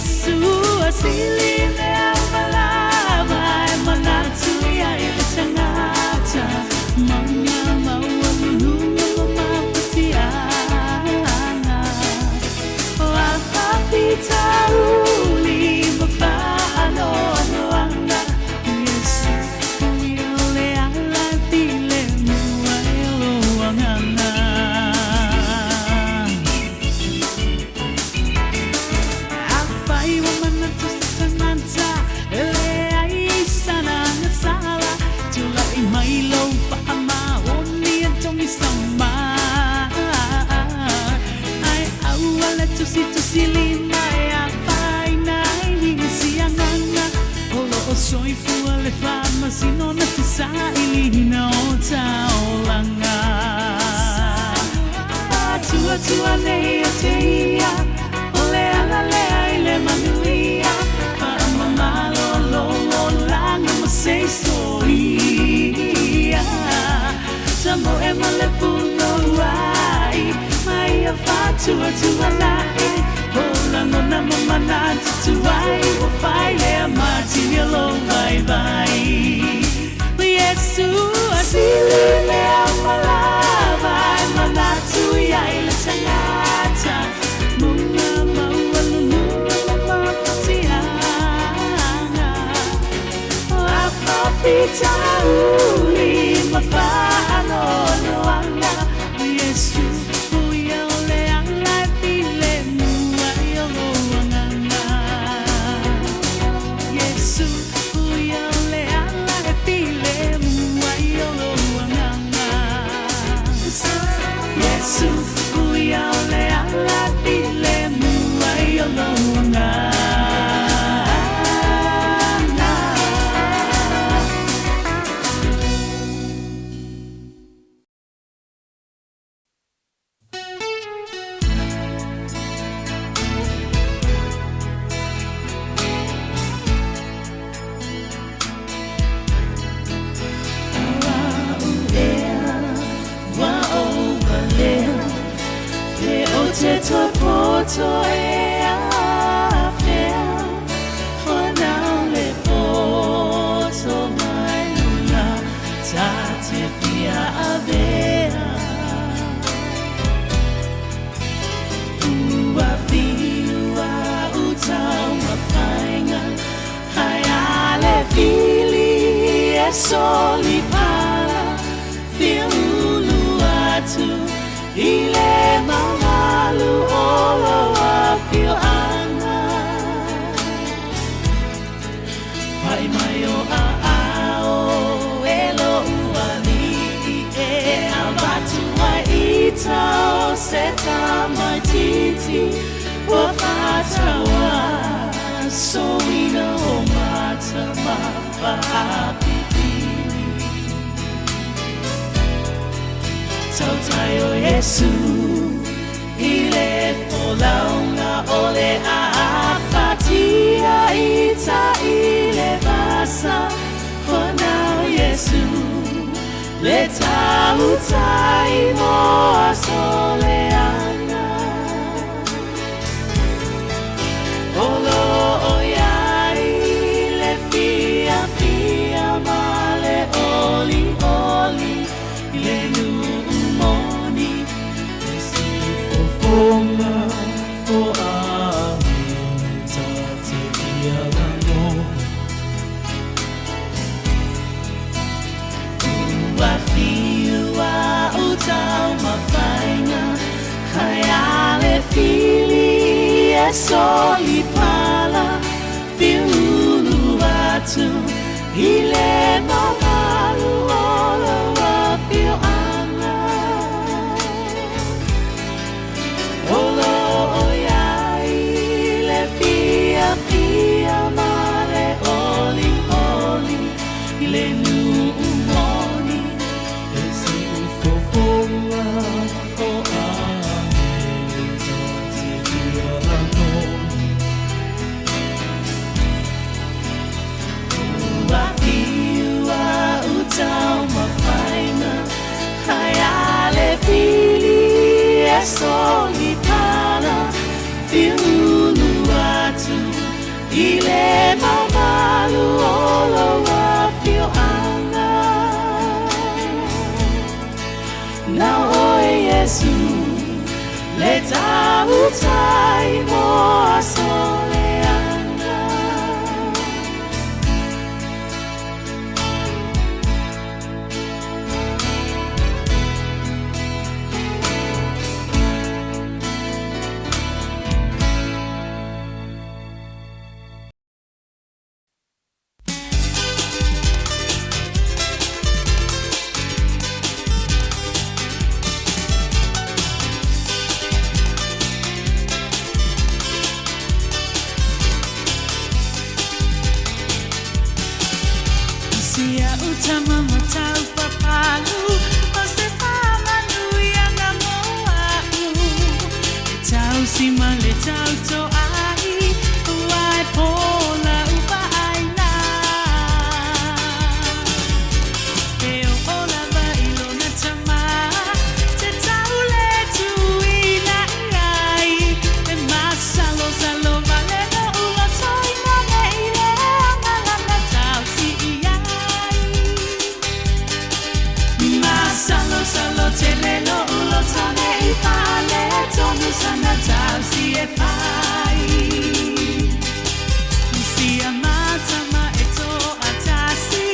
Yesu asilile amalama manatuya ilitangata mga mawalulunga mapatiana wapapita uli mapano anoanga Yesu uyole alatile muwayo wanganga Soy fuele fama si non ti sai no taolanga tua nei atia ole ala le ile manuia fama malo lo langa ma sei soia samo e male puno ai mai a tua lai Ola no na mamana tu ai o fai le amati lo vai vai Yesu asile le amala vai manatu ai le tangata muna mawalu mapatiana apa pita uli mafano no anga Yesu Soli pala fiulu atu ile mamalu olo afio anga pai mayo ao elo uali e abatu wa itao seta matiti wa fatawa so we know mata mafapi Tayo Yesu ile folaunga ole afatia ita ile basa Kona Yesu leta utai mo asoleanga Olo oya ile fia fia male oli oli ile nu Onga o amita te iagano Ua fiua utau mafaina Kaiale fili e soli pala Fiulu atu ile mamalu ola wa fio anga Olo oyai le fia mare oli oli ile nu umoni esi ufofonga o amita te fia no Matafua FAALEAGAGA. Sia utama matau papalu, ose pamanu yang ngamoau. Tau si male tau to ai, uai pola upa aina. Eo ola ba ilo na tama, te tau le tu ina ngai. E masalo salo vale no ulo toi na neile amalana tau si ia. Salo salo telelo ulo tone I fale tonu sana tau si e fai. Si amata ma eto atasi,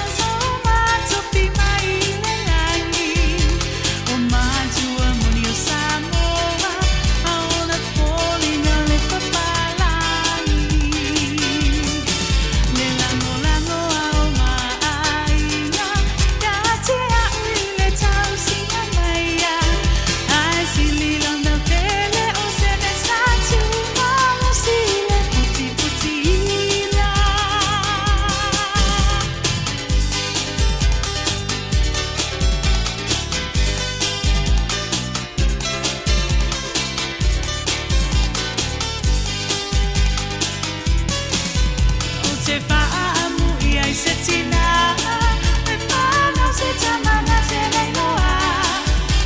oso mato pi mai lengangi. O majua muni o Samoa, aona falling on le papalangi. Le lango lango ao maaina, kate te faamu ia I se tina, e whanau se tamana se leiloa.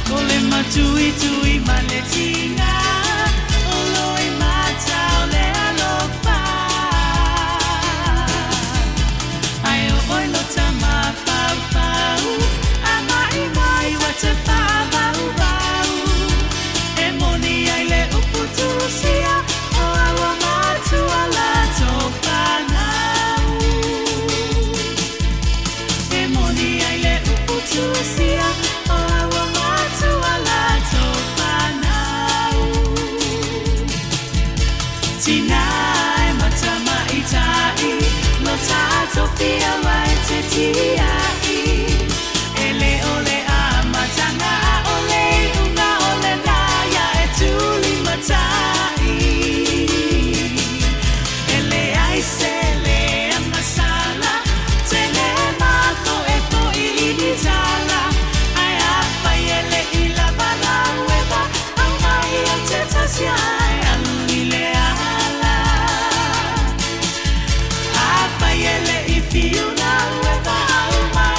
Ko le matui tui ma le tinga, o loi matau le alofa. Ai o oilo tama pau pau, a mai mai wa te whamau pau. E moni ai le uputusia, o awa matua la tofana. Tusia, o awa matua la tofanau. Tinai matama itai, lo tato pia wai te tiai. Ele ole a matanga ole unga ole naya e tuli matai. Ele ai se le amasala, te le mako e po Tala, ai apa ele ila bala weba, au mai o te tasia alui le ala. Apa ele I fiuna weba, au mai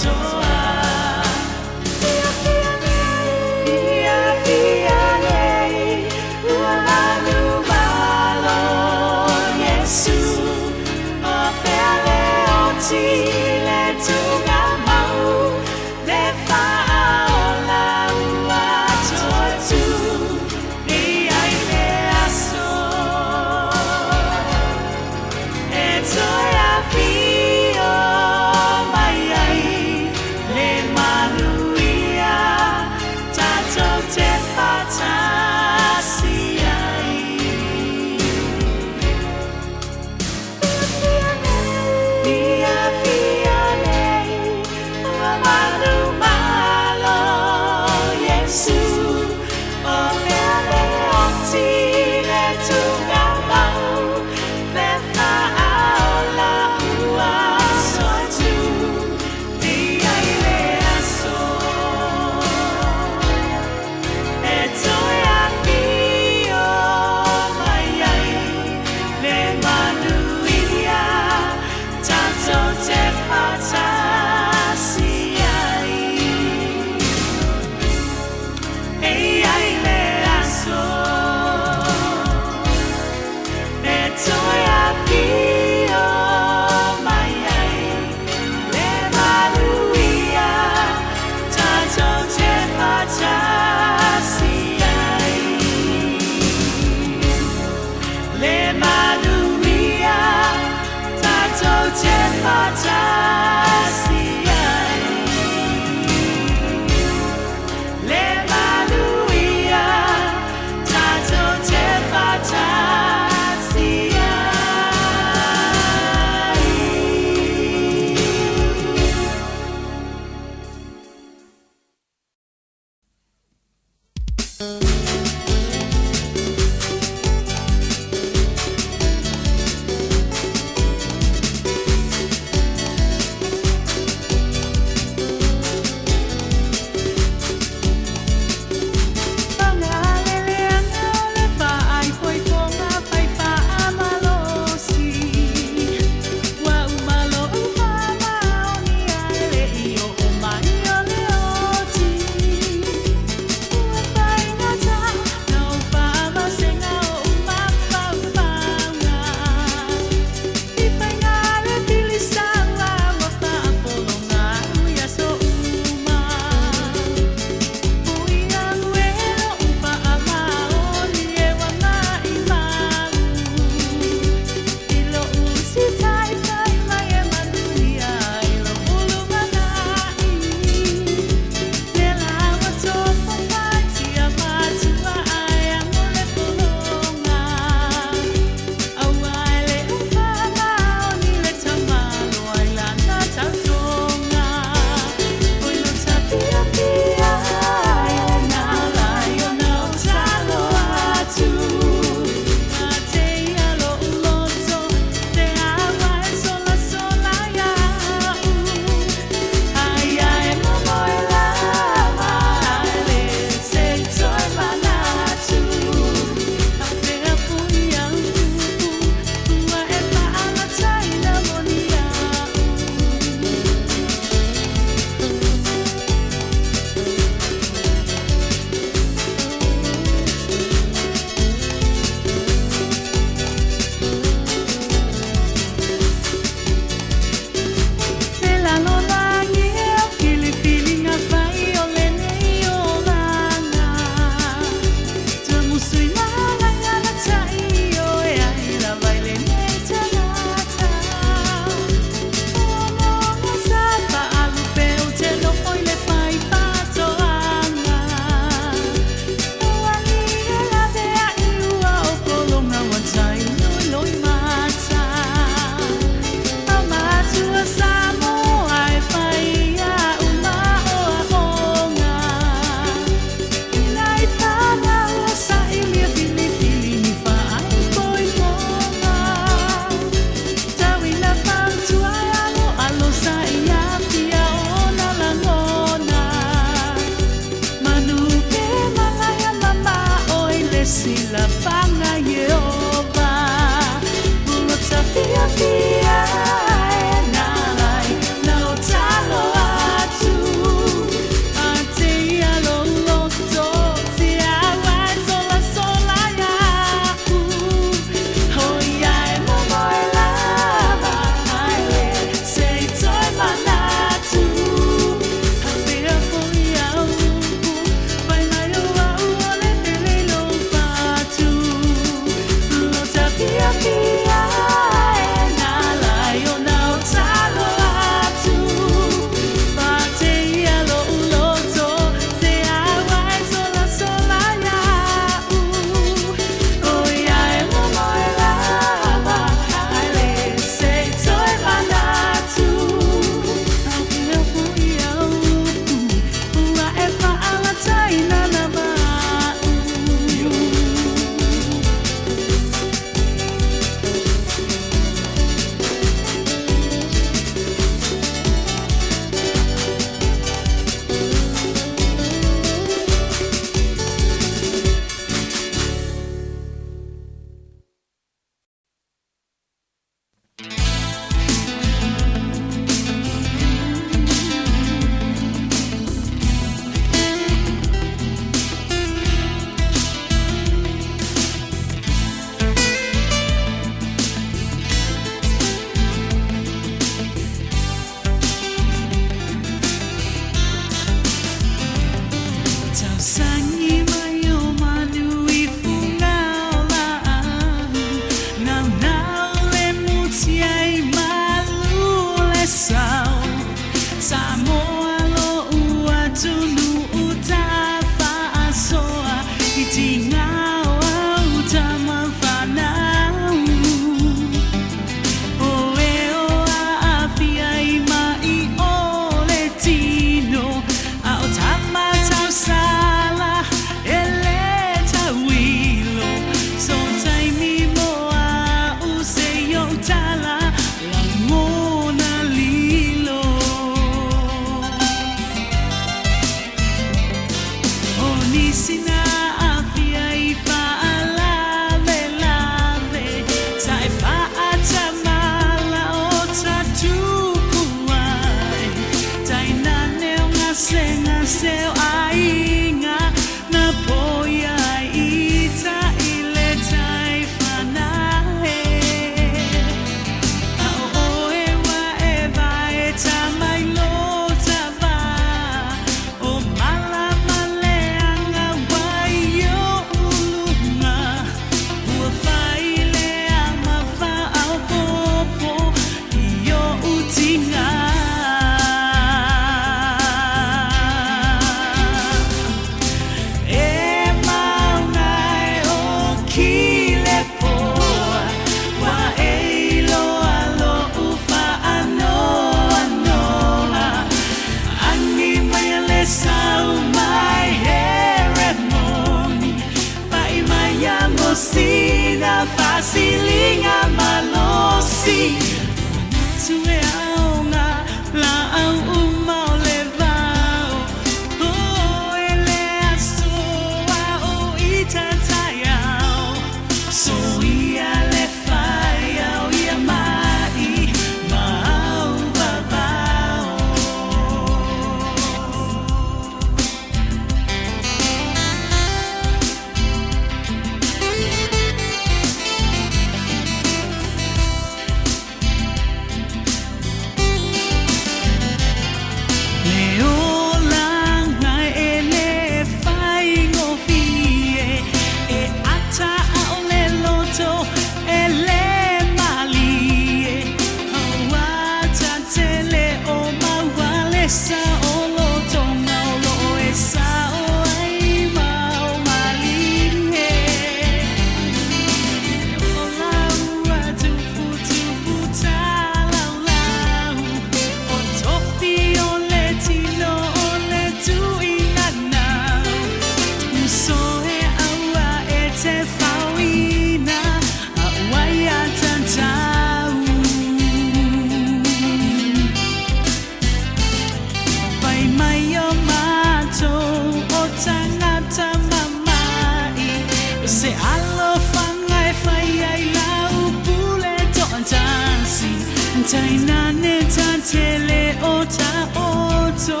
tele ota oto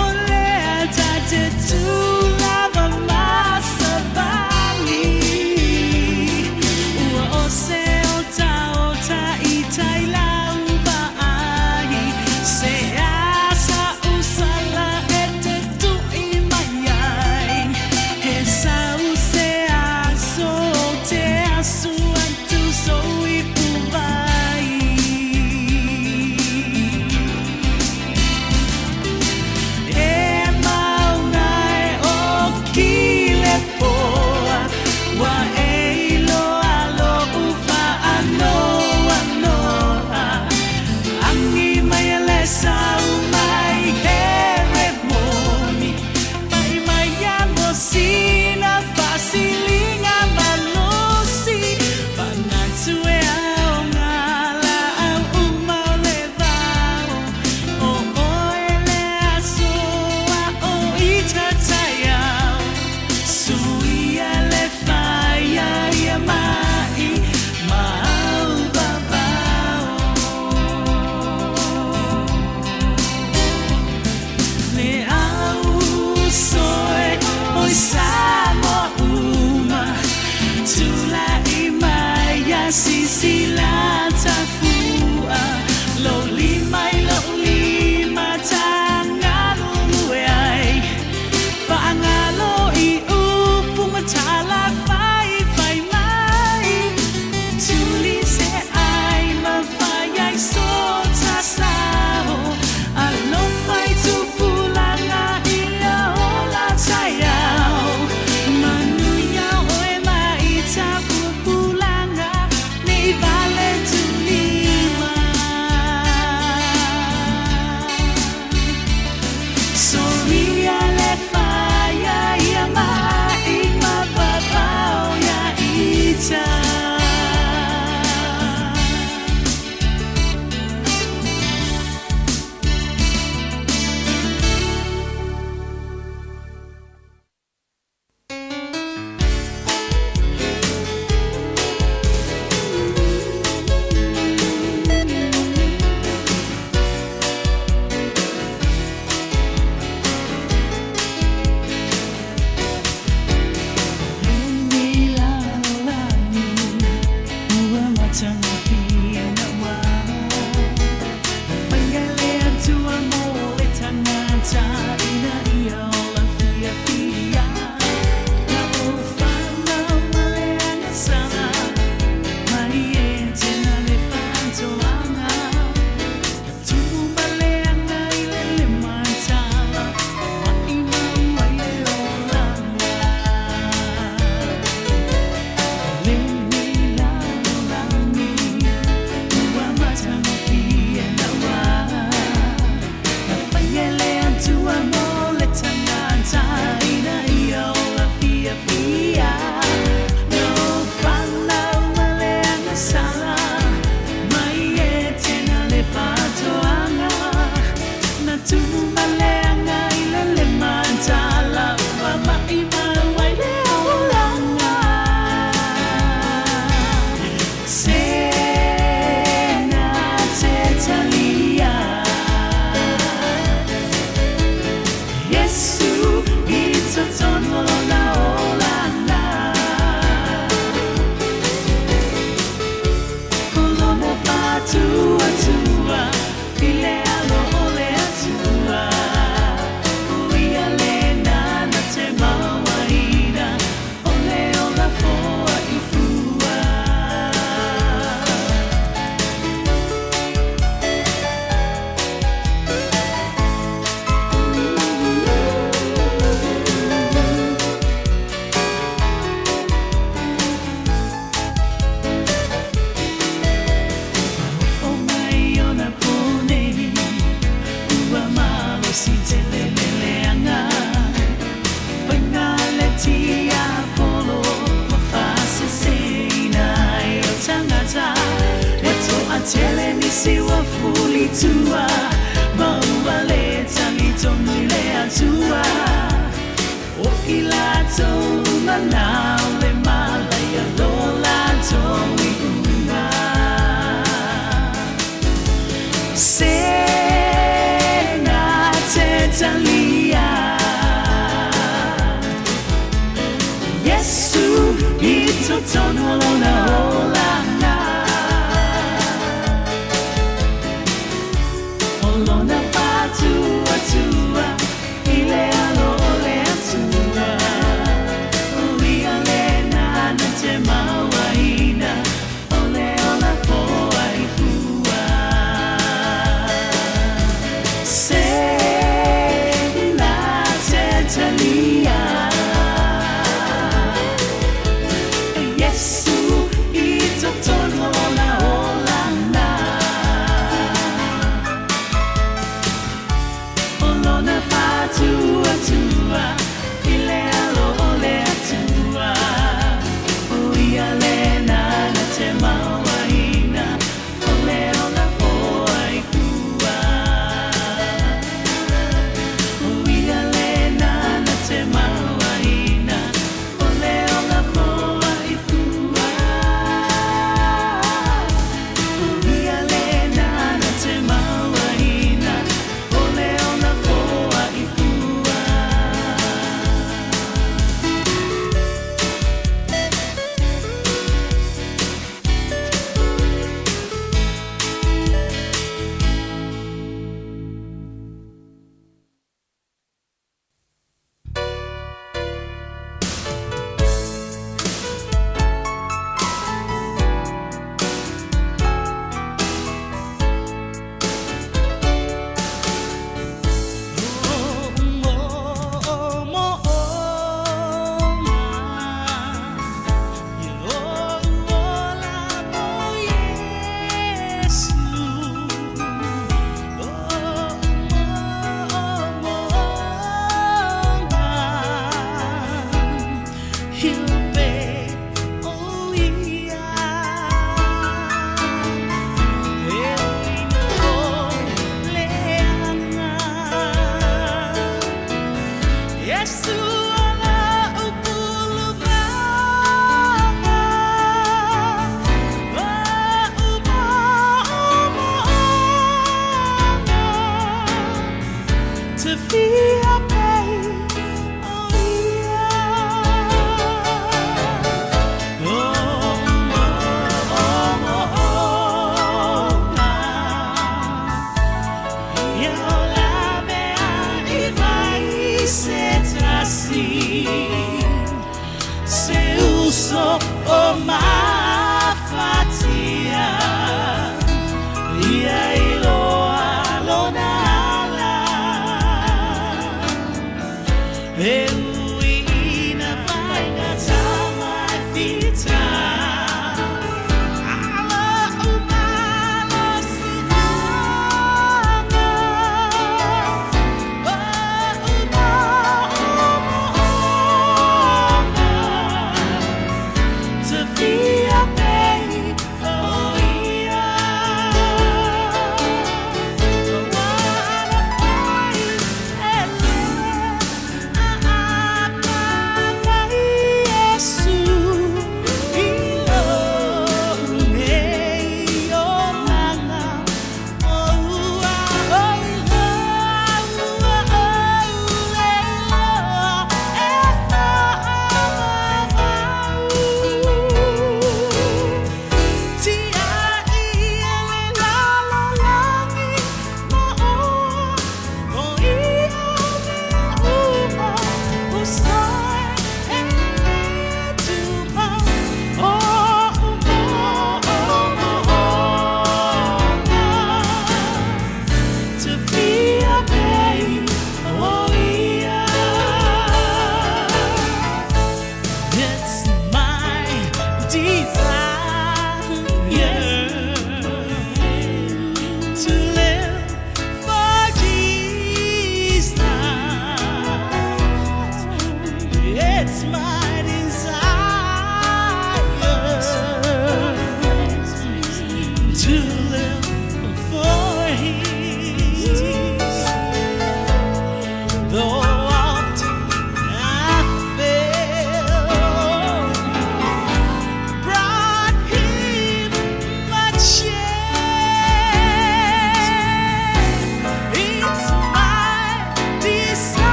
ole atate tu lava masabali ua ose ota ota itaila uba ai se asa usala ete tu imayai he sa use aso te asu antu so ipubai e maunai o kile poa wa eilo alo ufa anoa noa angi mai le sau mai here moni mai mai amo sina fasilinga malosi panatue aongala au umau le vao o oele asoa o itatayao suia le faia ia mai mau babao le au soe oi samo uma tula imaya sisila tafua lo lima tangalu ai paangalo I upu matala fai fai mai tuli se ai mafai so tasao alo fai tu pulanga ia ola sayao manuia oe mai tapu pulanga ni vale tu lima soria le faya ia mai mababao ya ita siwa fuli tua maua le tangi tonu le atua o ilato manau le malaya lola toni unga se atua ile alo ole atua uia lena na te mawaina ole ona poa ikua uia lena na te mawaina ole ona poa ikua uia lena na te mawaina ole ona poa ikua Tufi apai, oh yeah. Oh, yo la mea I vai se trasi, se uso o mafatia, ia iloa lona.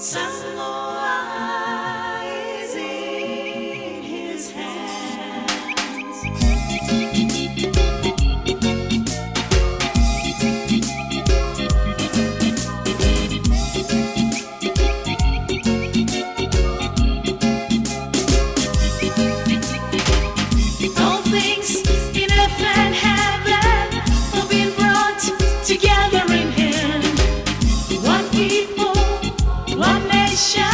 Samoa is in his hands. All things in earth and heaven have been brought together in him. One people, one nation,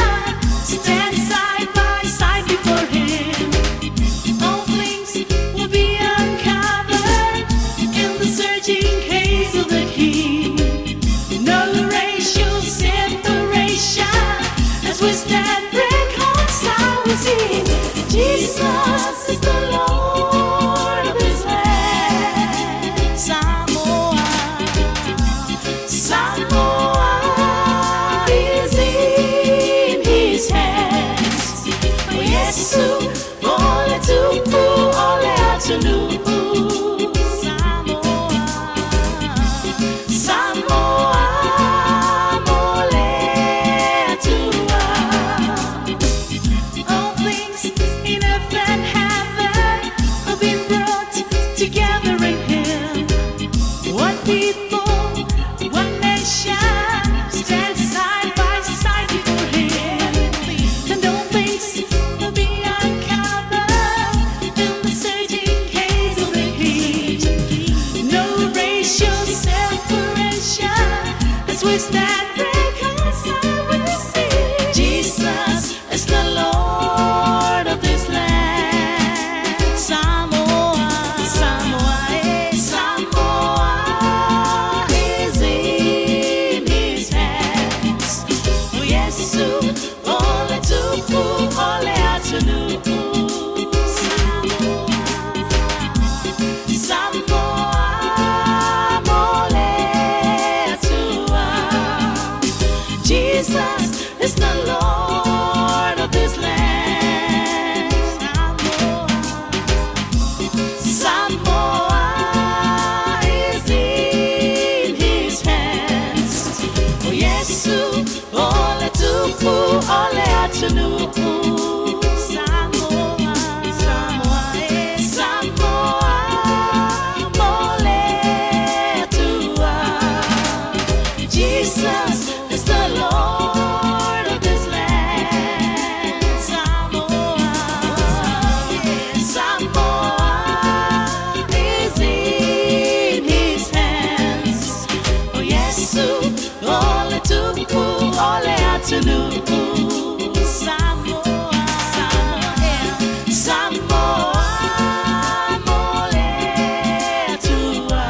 stand side by side before him. All things will be uncovered in the searching gaze of the King. No racial separation as we stand reconciled with him. Jesus is the Lord of his land. Samoa is in his hands. Oh, Yesu, ole tupu, ole atunu. Samoa, mole atua. All things in earth and heaven have been brought together in him. One people, one nation, stand side by side before him. And all things will be uncovered in the searching gaze of the King. No racial separation as we stand reconciled with him. Jesus is the Lord of this land. Samoa is in his hands. Oh, Yesu, ole tupu, ole atunu. Samoa, mole atua. Jesus is the Lord of this land. Samoa is in his hands. Oh, Yesu, ole tupu, ole atunu. Samoa, mole atua. Jesus is the Lord of this land. Samoa is in his hands. Oh, Yesu, ole tupu, ole atunu. Samoa, mole atua.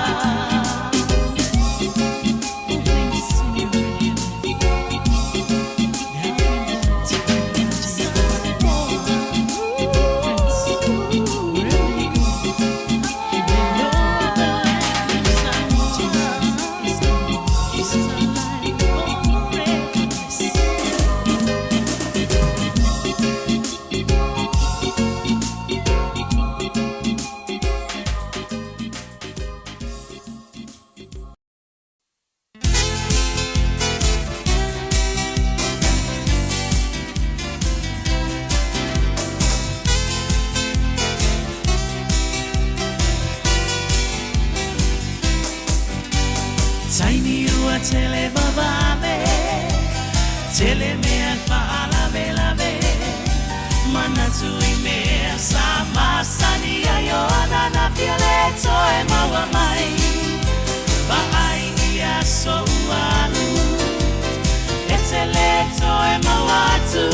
Taini ua tele babame, tele mea faala velave, manatu I mea sama sani ayo anana fiale toe maua mai, baai ia so ualu, etele toe mawatu,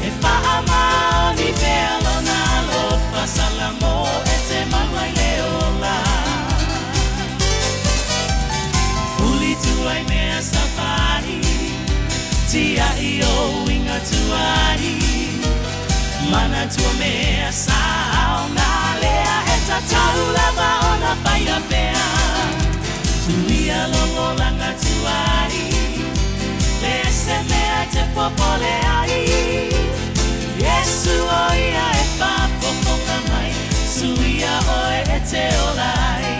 e faa maoni velo nalo pasalamo ete mamai leola. Tuai mea safari, tia io inga tuari, mana tua mea sao na lea eta taula vaona paia pea, tuia longo langa tuari, lese mea te popole ai, Yesu oia e papoponga mai, suia oe e te olai.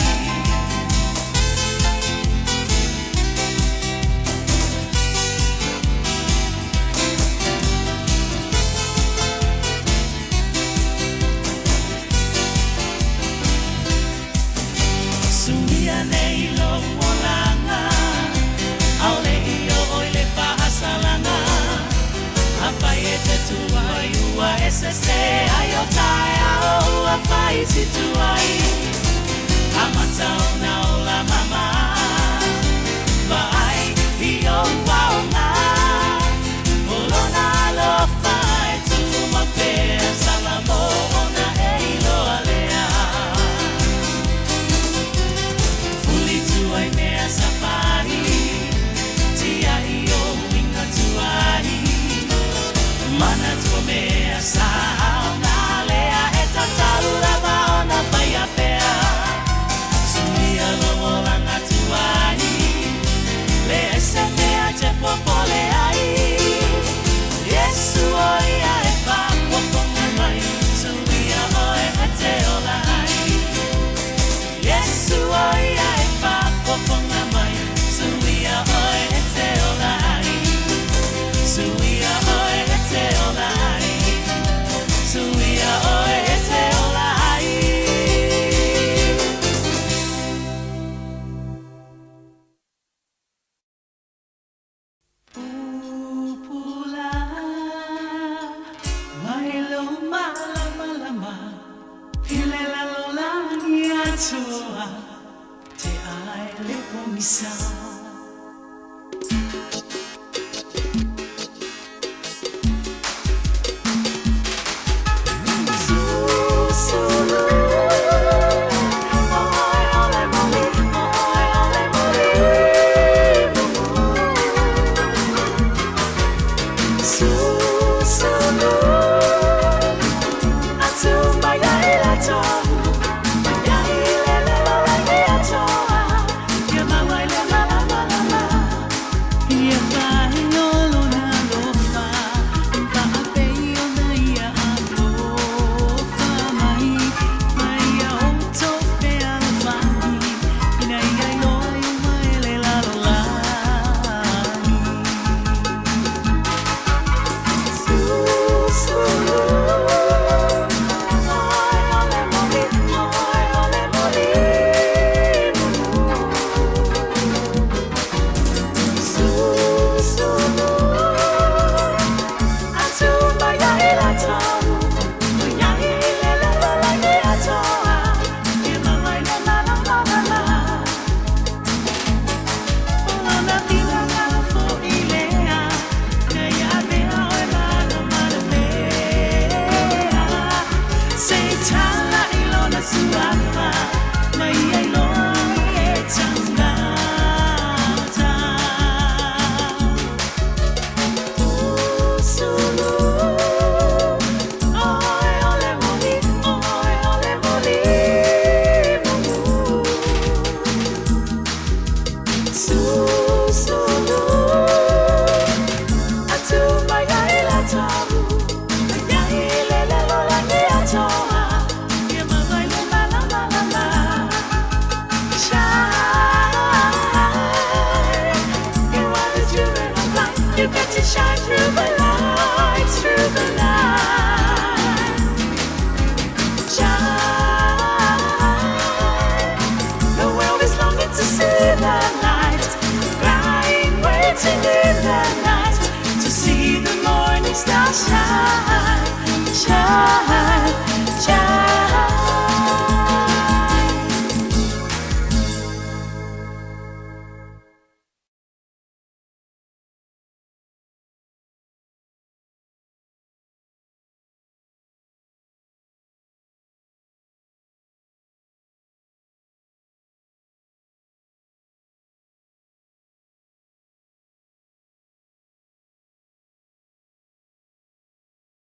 faisi tuai amatau na ola mama vai io paona olona lo fai tu ma per salamona e ilo alea fuli tuai mea safari tia io winga tuai mana tua mea sauna lea e tatalula maona vai a pea suia lo langa tuai lea se mea te popole ai Yesu oia e pa poponga mai suia oe e te ola ai Yesu oia e pa poponga mai suia oe e te ola ai suia oe e te ola ai suia oe e te ola ai Pupula Mailo malama lama Hilela lola ni atoa Te ai le pomisa Shine, shine.